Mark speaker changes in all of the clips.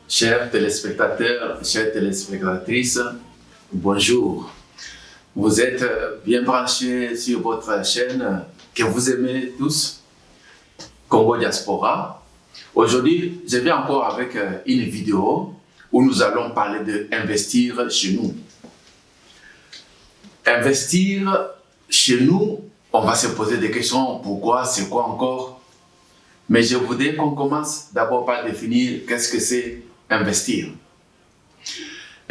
Speaker 1: Chers téléspectateurs, chères téléspectatrices, bonjour. Vous êtes bien branchés sur votre chaîne que vous aimez tous, Congo Diaspora. Aujourd'hui, je viens encore avec une vidéo où nous allons parler d'investir chez nous. Investir chez nous, on va se poser des questions. Pourquoi? C'est quoi encore? Mais je voudrais qu'on commence d'abord par définir qu'est-ce que c'est investir.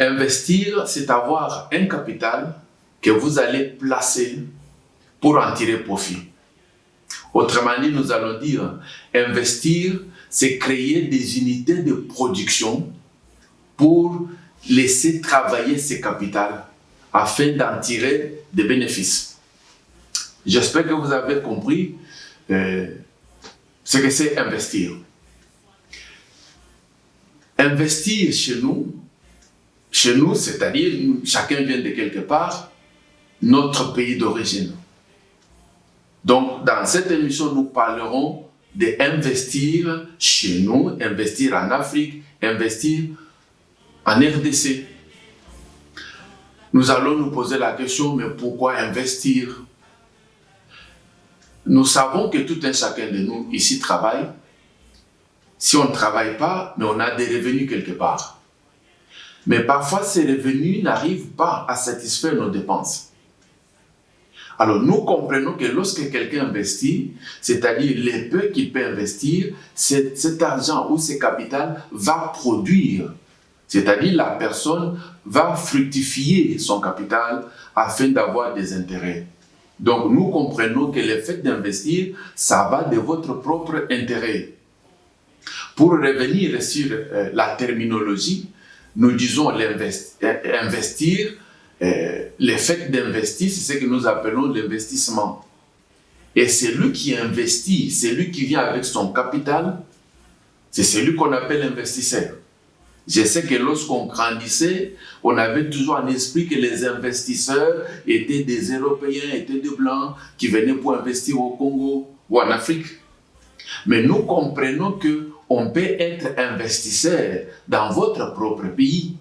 Speaker 1: Investir, c'est avoir un capital que vous allez placer pour en tirer profit. Autrement dit, nous allons dire, investir, c'est créer des unités de production pour laisser travailler ce capital afin d'en tirer des bénéfices. J'espère que vous avez compris ce que c'est investir. Investir chez nous, c'est-à-dire chacun vient de quelque part, notre pays d'origine. Donc, dans cette émission, nous parlerons d'investir chez nous, investir en Afrique, investir en RDC. Nous allons nous poser la question, mais pourquoi investir? Nous savons que tout un chacun de nous ici travaille. Si on ne travaille pas, mais on a des revenus quelque part. Mais parfois, ces revenus n'arrivent pas à satisfaire nos dépenses. Alors, nous comprenons que lorsque quelqu'un investit, c'est-à-dire les peu qu'il peut investir, cet argent ou ce capital va produire. C'est-à-dire la personne va fructifier son capital afin d'avoir des intérêts. Donc, nous comprenons que le fait d'investir, ça va de votre propre intérêt. Pour revenir sur la terminologie, nous disons investir. Le fait d'investir, c'est ce que nous appelons l'investissement. Et celui qui investit, celui qui vient avec son capital, c'est celui qu'on appelle investisseur. Je sais que lorsqu'on grandissait, on avait toujours en esprit que les investisseurs étaient des Européens, étaient des Blancs qui venaient pour investir au Congo ou en Afrique. Mais nous comprenons qu'on peut être investisseur dans votre propre pays.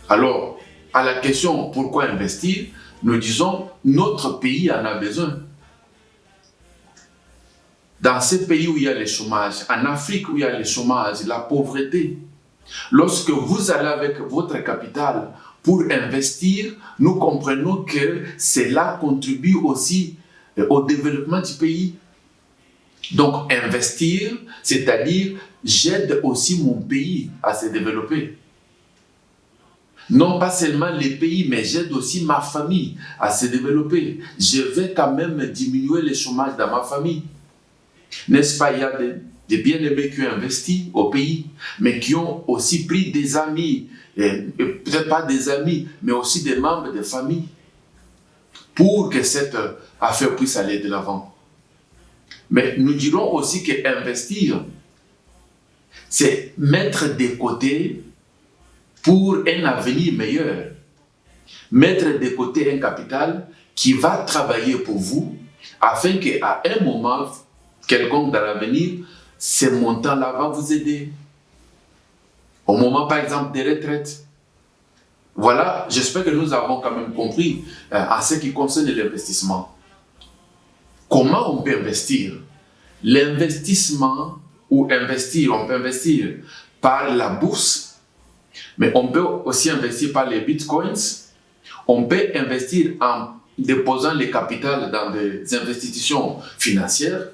Speaker 1: Alors, à la question pourquoi investir, nous disons notre pays en a besoin. Dans ces pays où il y a le chômage, en Afrique où il y a le chômage, la pauvreté, lorsque vous allez avec votre capital pour investir, nous comprenons que cela contribue aussi au développement du pays. Donc investir, c'est-à-dire j'aide aussi mon pays à se développer. Non pas seulement les pays, mais j'aide aussi ma famille à se développer. Je vais quand même diminuer le chômage dans ma famille. N'est-ce pas, il y a des bien-aimés qui ont investi au pays, mais qui ont aussi pris des amis, peut-être pas des amis, mais aussi des membres de famille, pour que cette affaire puisse aller de l'avant. Mais nous dirons aussi qu'investir, c'est mettre de côté pour un avenir meilleur. Mettre de côté un capital qui va travailler pour vous afin qu'à un moment quelconque dans l'avenir, ce montant-là va vous aider. Au moment, par exemple, des retraites. Voilà, j'espère que nous avons quand même compris en ce qui concerne l'investissement. Comment on peut investir? L'investissement ou investir, on peut investir par la bourse, mais on peut aussi investir par les bitcoins. On peut investir en déposant les capitaux dans des institutions financières.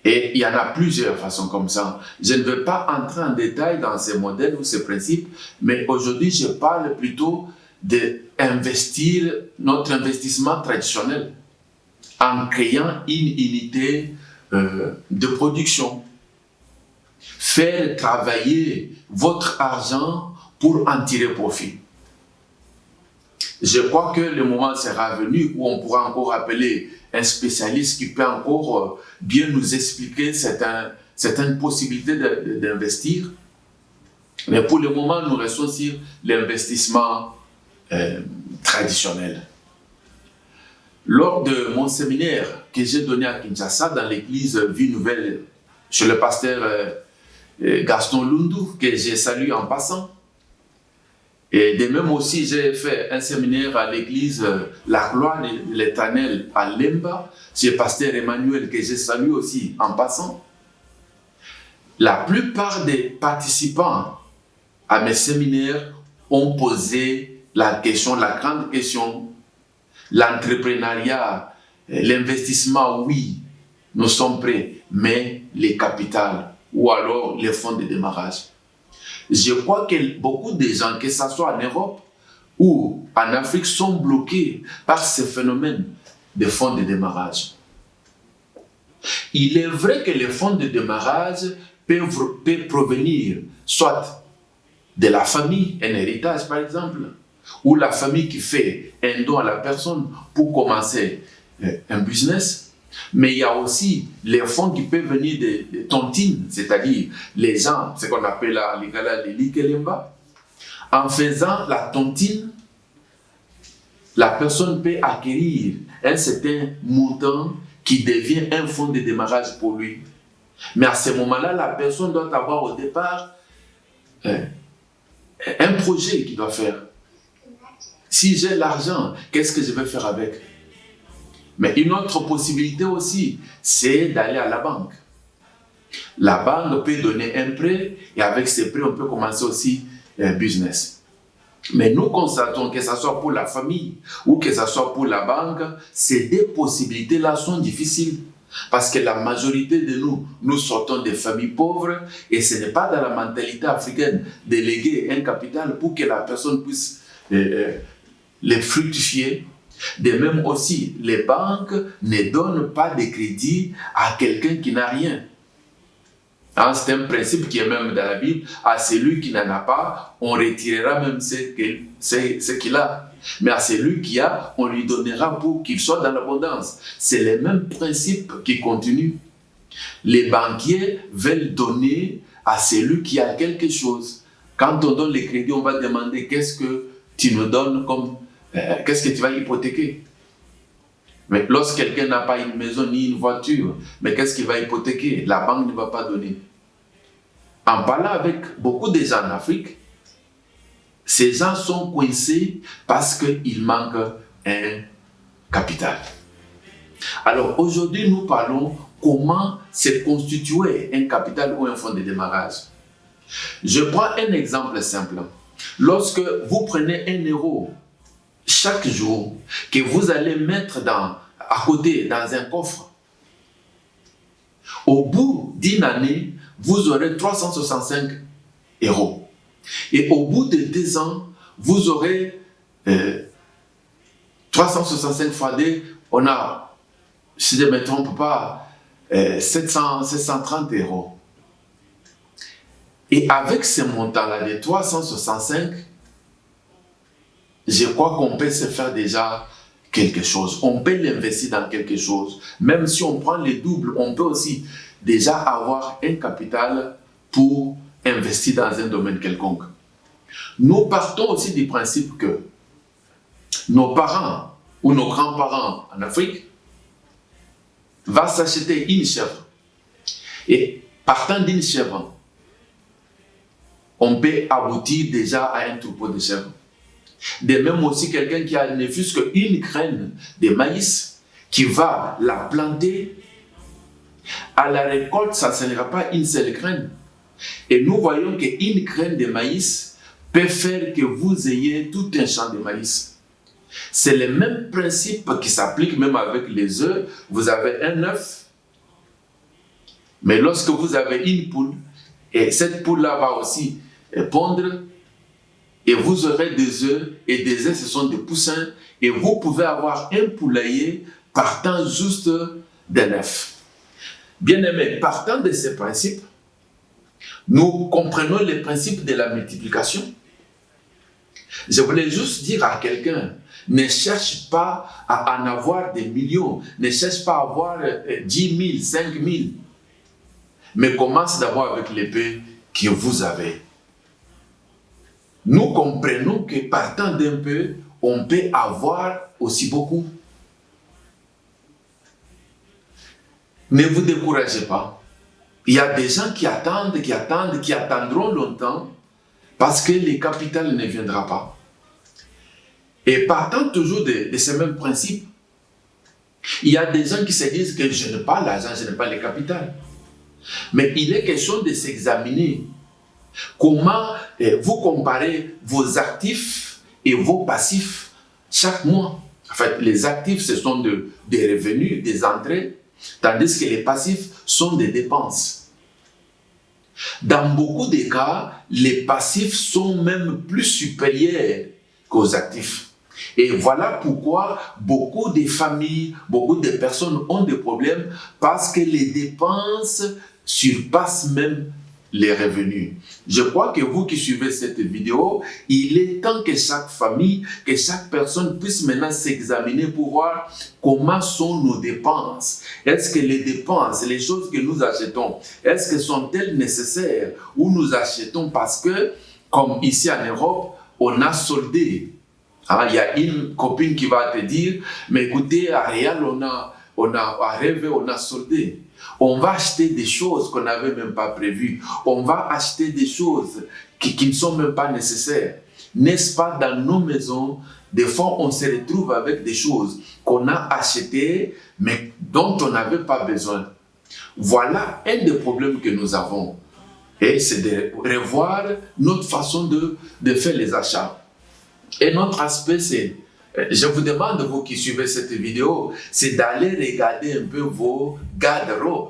Speaker 1: Et il y en a plusieurs façons comme ça. Je ne vais pas entrer en détail dans ces modèles ou ces principes, mais aujourd'hui, je parle plutôt d'investir notre investissement traditionnel en créant une unité de production. Faire travailler votre argent pour en tirer profit. Je crois que le moment sera venu où on pourra encore appeler un spécialiste qui peut encore bien nous expliquer certaines possibilités d'investir. Mais pour le moment, nous restons sur l'investissement traditionnel. Lors de mon séminaire que j'ai donné à Kinshasa, dans l'église Vie Nouvelle, chez le pasteur Gaston Lundu, que j'ai salué en passant. Et de même aussi, j'ai fait un séminaire à l'église La Gloire de l'Éternel à Lemba, chez Pasteur Emmanuel, que j'ai salué aussi en passant. La plupart des participants à mes séminaires ont posé la question, la grande question, l'entrepreneuriat, l'investissement, oui, nous sommes prêts, mais les capitales ou alors les fonds de démarrage. Je crois que beaucoup de gens, que ce soit en Europe ou en Afrique, sont bloqués par ce phénomène de fonds de démarrage. Il est vrai que les fonds de démarrage peuvent provenir soit de la famille, un héritage par exemple, ou la famille qui fait un don à la personne pour commencer un business. Mais il y a aussi les fonds qui peuvent venir de tontines, c'est-à-dire les gens, ce qu'on appelle à l'Igala les Likelemba. En faisant la tontine, la personne peut acquérir un certain montant qui devient un fonds de démarrage pour lui. Mais à ce moment-là, la personne doit avoir au départ un projet qu'il doit faire. Si j'ai l'argent, qu'est-ce que je vais faire avec? Mais une autre possibilité aussi, c'est d'aller à la banque. La banque peut donner un prêt et avec ces prêts, on peut commencer aussi un business. Mais nous constatons que ce soit pour la famille ou que ce soit pour la banque, ces deux possibilités-là sont difficiles. Parce que la majorité de nous sortons des familles pauvres et ce n'est pas dans la mentalité africaine de léguer un capital pour que la personne puisse les fructifier. De même aussi, les banques ne donnent pas de crédit à quelqu'un qui n'a rien. Hein, c'est un principe qui est même dans la Bible. À celui qui n'en a pas, on retirera même ce qu'il a. Mais à celui qui a, on lui donnera pour qu'il soit dans l'abondance. C'est le même principe qui continue. Les banquiers veulent donner à celui qui a quelque chose. Quand on donne les crédits, on va demander qu'est-ce que tu nous donnes comme... qu'est-ce que tu vas hypothéquer? Mais lorsque quelqu'un n'a pas une maison ni une voiture, mais qu'est-ce qu'il va hypothéquer? La banque ne va pas donner. En parlant avec beaucoup de gens en Afrique, ces gens sont coincés parce qu'il manque un capital. Alors aujourd'hui, nous parlons comment se constituer un capital ou un fonds de démarrage. Je prends un exemple simple. Lorsque vous prenez 1 euro chaque jour que vous allez mettre à côté dans un coffre, au bout d'une année, vous aurez 365 euros. Et au bout de 2 ans, vous aurez 365 fois 2, on a, si je ne me trompe pas, 730 euros. Et avec ce montant-là de 365, je crois qu'on peut se faire déjà quelque chose. On peut l'investir dans quelque chose. Même si on prend les doubles, on peut aussi déjà avoir un capital pour investir dans un domaine quelconque. Nous partons aussi du principe que nos parents ou nos grands-parents en Afrique vont s'acheter une chèvre. Et partant d'une chèvre, on peut aboutir déjà à un troupeau de chèvres. De même aussi quelqu'un qui a ne fût-ce qu'une graine de maïs, qui va la planter, à la récolte, ça ne sera pas une seule graine. Et nous voyons qu'une graine de maïs peut faire que vous ayez tout un champ de maïs. C'est le même principe qui s'applique même avec les œufs. Vous avez un œuf, mais lorsque vous avez une poule, et cette poule-là va aussi pondre, et vous aurez des œufs, et des œufs ce sont des poussins, et vous pouvez avoir un poulailler partant juste d'un œuf. Bien-aimés, partant de ces principes, nous comprenons les principes de la multiplication. Je voulais juste dire à quelqu'un, ne cherche pas à en avoir des millions, ne cherche pas à avoir 10 000, 5 000, mais commence d'abord avec les peu que vous avez. Nous comprenons que partant d'un peu, on peut avoir aussi beaucoup. Ne vous découragez pas. Il y a des gens qui attendent, qui attendront longtemps parce que le capital ne viendra pas. Et partant toujours de ces mêmes principes, il y a des gens qui se disent que je n'ai pas l'argent, je n'ai pas le capital. Mais il est question de s'examiner. Comment vous comparez vos actifs et vos passifs chaque mois. En fait, les actifs, ce sont des revenus, des entrées, tandis que les passifs sont des dépenses. Dans beaucoup de cas, les passifs sont même plus supérieurs qu'aux actifs. Et voilà pourquoi beaucoup de familles, beaucoup de personnes ont des problèmes parce que les dépenses surpassent même les revenus. Je crois que vous qui suivez cette vidéo, il est temps que chaque famille, que chaque personne puisse maintenant s'examiner pour voir comment sont nos dépenses. Est-ce que les dépenses, les choses que nous achetons, est-ce que sont-elles nécessaires ou nous achetons parce que, comme ici en Europe, on a soldé. Il y a une copine qui va te dire, mais écoutez, à Réal, on a rêvé, on a soldé. On va acheter des choses qu'on n'avait même pas prévues. On va acheter des choses qui ne sont même pas nécessaires. N'est-ce pas, dans nos maisons, des fois, on se retrouve avec des choses qu'on a achetées, mais dont on n'avait pas besoin. Voilà un des problèmes que nous avons. Et c'est de revoir notre façon de faire les achats. Et notre aspect, c'est, je vous demande, vous qui suivez cette vidéo, c'est d'aller regarder un peu vos garde-robes.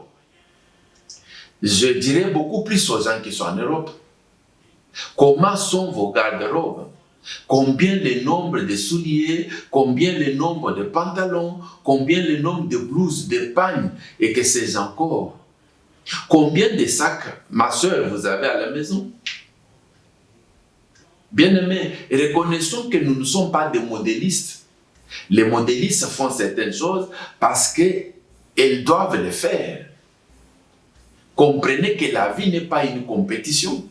Speaker 1: Je dirais beaucoup plus aux gens qui sont en Europe. Comment sont vos garde-robes? Combien le nombre de souliers, combien le nombre de pantalons, combien le nombre de blouses, de pagnes, et que sais-je encore? Combien de sacs, ma soeur, vous avez à la maison? Bien-aimés, reconnaissons que nous ne sommes pas des modélistes. Les modélistes font certaines choses parce qu'elles doivent le faire. Comprenez que la vie n'est pas une compétition.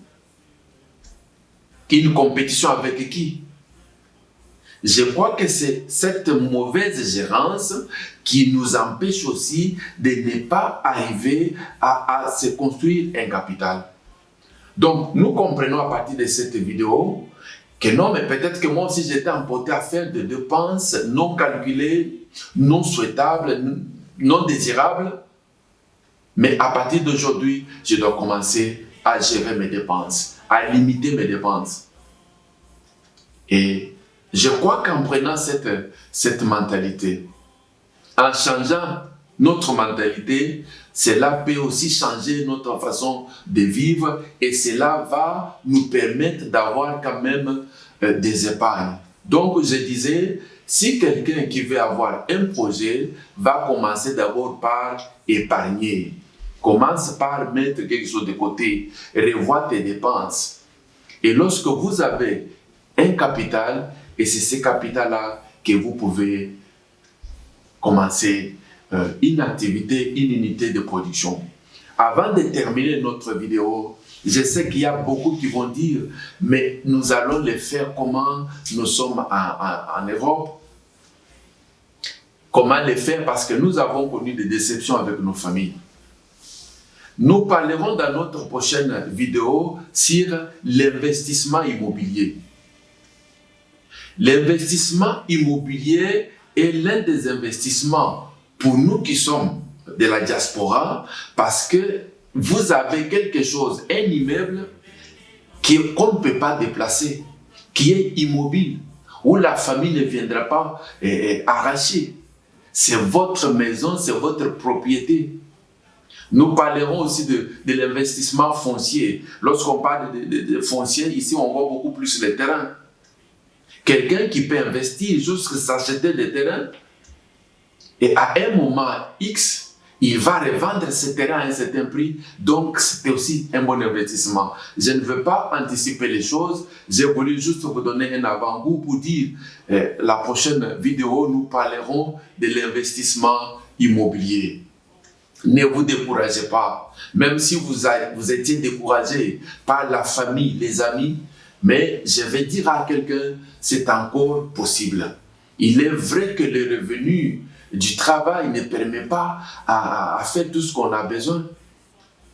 Speaker 1: Une compétition avec qui? Je crois que c'est cette mauvaise gérance qui nous empêche aussi de ne pas arriver à se construire un capital. Donc, nous comprenons à partir de cette vidéo que non, mais peut-être que moi aussi j'étais emporté à faire des dépenses non calculées, non souhaitables, non désirables. Mais à partir d'aujourd'hui, je dois commencer à gérer mes dépenses, à limiter mes dépenses. Et je crois qu'en prenant cette mentalité, en changeant notre mentalité, cela peut aussi changer notre façon de vivre et cela va nous permettre d'avoir quand même des épargnes. Donc je disais, si quelqu'un qui veut avoir un projet va commencer d'abord par épargner. Commence par mettre quelque chose de côté, revois tes dépenses. Et lorsque vous avez un capital, et c'est ce capital-là que vous pouvez commencer une activité, une unité de production. Avant de terminer notre vidéo, je sais qu'il y a beaucoup qui vont dire, mais nous allons le faire comment? Nous sommes en Europe. Comment le faire? Parce que nous avons connu des déceptions avec nos familles. Nous parlerons dans notre prochaine vidéo sur l'investissement immobilier. L'investissement immobilier est l'un des investissements pour nous qui sommes de la diaspora, parce que vous avez quelque chose, un immeuble qu'on ne peut pas déplacer, qui est immobile, où la famille ne viendra pas arracher. C'est votre maison, c'est votre propriété. Nous parlerons aussi de l'investissement foncier. Lorsqu'on parle de foncier, ici on voit beaucoup plus les terrains. Quelqu'un qui peut investir jusqu'à s'acheter des terrains, et à un moment X, il va revendre ce terrain à un certain prix. Donc, c'est aussi un bon investissement. Je ne veux pas anticiper les choses. J'ai voulu juste vous donner un avant-goût pour dire la prochaine vidéo, nous parlerons de l'investissement immobilier. Ne vous découragez pas. Même si vous étiez découragé par la famille, les amis, mais je vais dire à quelqu'un, c'est encore possible. Il est vrai que le revenu du travail ne permet pas à faire tout ce qu'on a besoin.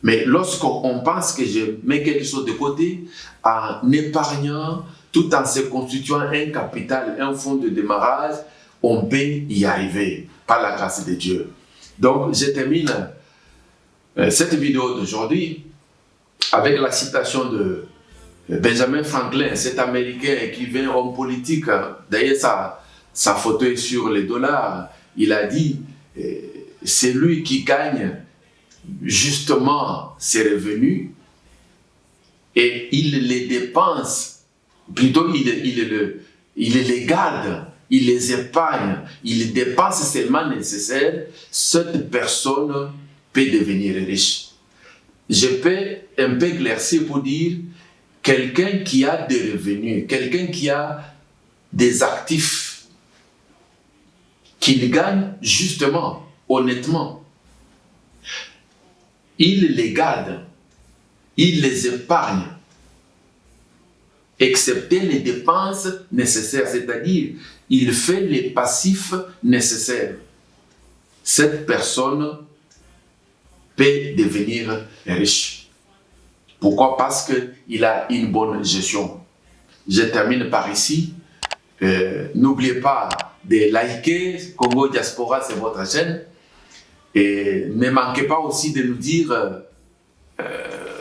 Speaker 1: Mais lorsqu'on pense que je mets quelque chose de côté, en épargnant, tout en se constituant un capital, un fonds de démarrage, on peut y arriver par la grâce de Dieu. Donc, je termine cette vidéo d'aujourd'hui avec la citation de Benjamin Franklin, cet Américain écrivain, homme politique. D'ailleurs, sa photo est sur les dollars. Il a dit, c'est lui qui gagne justement ses revenus et il les dépense, plutôt il les garde, il les épargne, il les dépense seulement nécessaire. Cette personne peut devenir riche. Je peux un peu éclaircir pour dire quelqu'un qui a des revenus, quelqu'un qui a des actifs, qu'il gagne justement, honnêtement, il les garde, il les épargne, excepté les dépenses nécessaires, c'est-à-dire il fait les passifs nécessaires. Cette personne peut devenir riche. Pourquoi? Parce qu'il a une bonne gestion. Je termine par ici. N'oubliez pas de liker. Congo Diaspora, c'est votre chaîne. Et ne manquez pas aussi de nous dire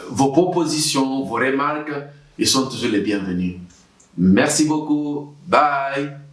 Speaker 1: vos propositions, vos remarques. Ils sont toujours les bienvenus. Merci beaucoup. Bye.